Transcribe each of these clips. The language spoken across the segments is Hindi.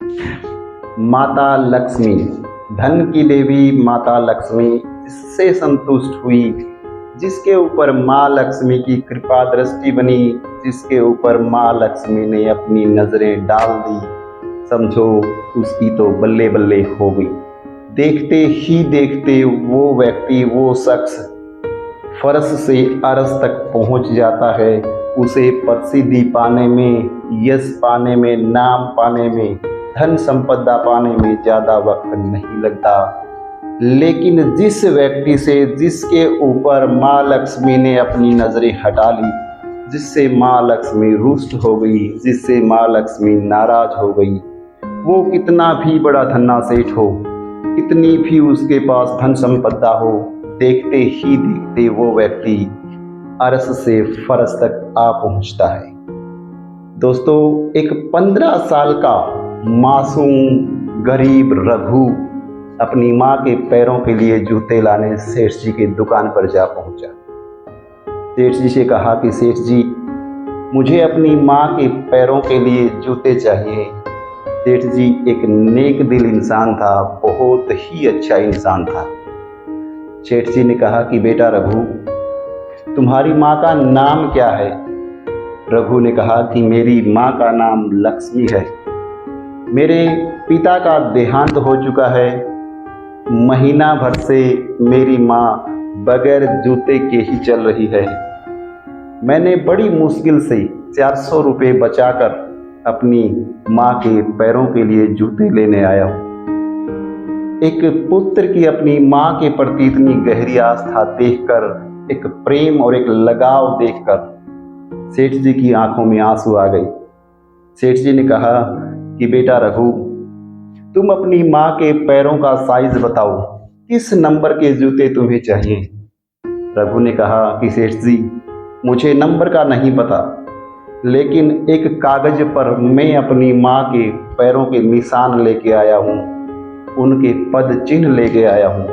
माता लक्ष्मी, धन की देवी माता लक्ष्मी जिससे संतुष्ट हुई, जिसके ऊपर माँ लक्ष्मी की कृपा दृष्टि बनी, जिसके ऊपर माँ लक्ष्मी ने अपनी नज़रें डाल दी, समझो उसकी तो बल्ले बल्ले हो गई। देखते ही देखते वो व्यक्ति, वो शख्स फर्श से अरश तक पहुंच जाता है। उसे प्रसिद्धि पाने में, यश पाने में, नाम पाने में, धन संपदा पाने में ज़्यादा वक्त नहीं लगता। लेकिन जिस व्यक्ति से, जिसके ऊपर माँ लक्ष्मी ने अपनी नज़रें हटा ली, जिससे माँ लक्ष्मी रुष्ट हो गई, जिससे माँ लक्ष्मी नाराज हो गई, वो कितना भी बड़ा धन्ना सेठ हो, कितनी भी उसके पास धन संपदा हो, देखते ही देखते वो व्यक्ति अर्श से फर्श तक आ पहुंचता है। दोस्तों, एक 15 साल का मासूम गरीब रघु अपनी माँ के पैरों के लिए जूते लाने सेठ जी की दुकान पर जा पहुंचा। सेठ जी से कहा कि सेठ जी, मुझे अपनी माँ के पैरों के लिए जूते चाहिए। सेठ जी एक नेक दिल इंसान था, बहुत ही अच्छा इंसान था। सेठ जी ने कहा कि बेटा रघु, तुम्हारी माँ का नाम क्या है? रघु ने कहा कि मेरी माँ का नाम लक्ष्मी है। मेरे पिता का देहांत हो चुका है। महीना भर से मेरी माँ बगैर जूते के ही चल रही है। मैंने बड़ी मुश्किल से 400 रुपये बचाकर अपनी माँ के पैरों के लिए जूते लेने आया हूँ। एक पुत्र की अपनी माँ के प्रति इतनी गहरी आस्था देखकर, एक प्रेम और एक लगाव देखकर सेठ जी की आंखों में आंसू आ गए। सेठ जी ने कहा कि बेटा रघु, तुम अपनी माँ के पैरों का साइज बताओ, किस नंबर के जूते तुम्हें चाहिए? रघु ने कहा कि सेठ जी, मुझे नंबर का नहीं पता, लेकिन एक कागज पर मैं अपनी माँ के पैरों के निशान लेके आया हूँ, उनके पद चिन्ह लेके आया हूँ।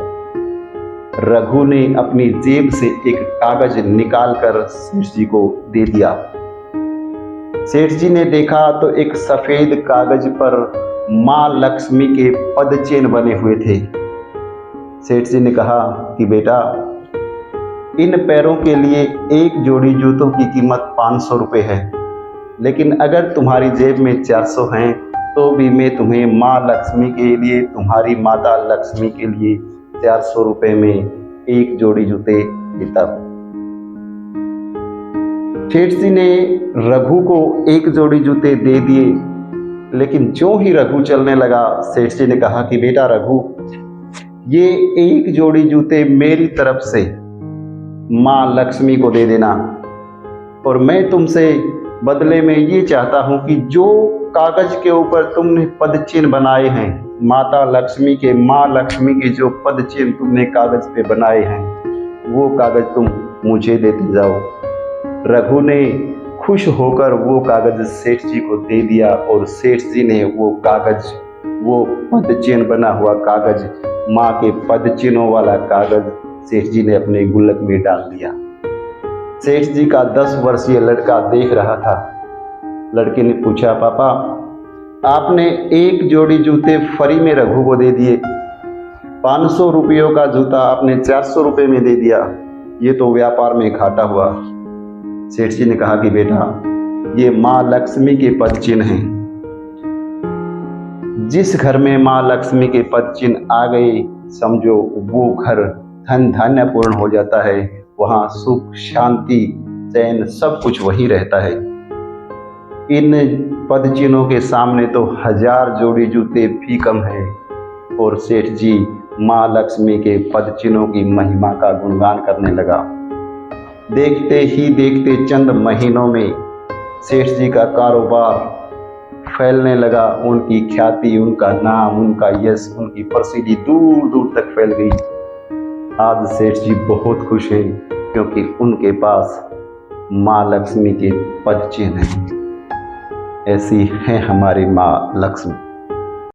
रघु ने अपनी जेब से एक कागज निकालकर सेठ जी को दे दिया। सेठ जी ने देखा तो एक सफेद कागज पर माँ लक्ष्मी के पद चिन्ह बने हुए थे। सेठ जी ने कहा कि बेटा, इन पैरों के लिए एक जोड़ी जूतों की कीमत 500 रुपये है, लेकिन अगर तुम्हारी जेब में 400 हैं तो भी मैं तुम्हें माँ लक्ष्मी के लिए, तुम्हारी माता लक्ष्मी के लिए 400 रुपये में एक जोड़ी जूते देता हूँ। सेठ जी ने रघु को एक जोड़ी जूते दे दिए, लेकिन जो ही रघु चलने लगा, सेठ जी ने कहा कि बेटा रघु, ये एक जोड़ी जूते मेरी तरफ से माँ लक्ष्मी को दे देना, और मैं तुमसे बदले में ये चाहता हूँ कि जो कागज के ऊपर तुमने पद चिन्ह बनाए हैं, माता लक्ष्मी के, माँ लक्ष्मी के जो पद चिन्ह तुमने कागज पे बनाए हैं, वो कागज तुम मुझे देते जाओ। रघु ने खुश होकर वो कागज सेठ जी को दे दिया, और सेठ जी ने वो कागज, वो पद चिन्ह बना हुआ कागज, माँ के पद चिन्हों वाला कागज सेठ जी ने अपने गुल्लक में डाल दिया। सेठ जी का 10 वर्षीय लड़का देख रहा था। लड़के ने पूछा, पापा, आपने एक जोड़ी जूते फ्री में रघु को दे दिए, 500 रुपयों का जूता आपने 400 रुपये में दे दिया, ये तो व्यापार में घाटा हुआ। सेठ जी ने कहा कि बेटा, ये माँ लक्ष्मी के पद चिन्ह हैं। जिस घर में माँ लक्ष्मी के पद चिन्ह आ गए, समझो वो घर धन धान्यपूर्ण हो जाता है। वहाँ सुख, शांति, चैन, सब कुछ वही रहता है। इन पद चिन्हों के सामने तो 1000 जोड़ी जूते भी कम है। और सेठ जी माँ लक्ष्मी के पद चिन्हों की महिमा का गुणगान करने लगा। देखते ही देखते चंद महीनों में सेठ जी का कारोबार फैलने लगा। उनकी ख्याति, उनका नाम, उनका यश, उनकी प्रसिद्धि दूर दूर तक फैल गई। आज सेठ जी बहुत खुश हैं, क्योंकि उनके पास माँ लक्ष्मी के पद चिन्ह हैं। ऐसी है हमारी माँ लक्ष्मी।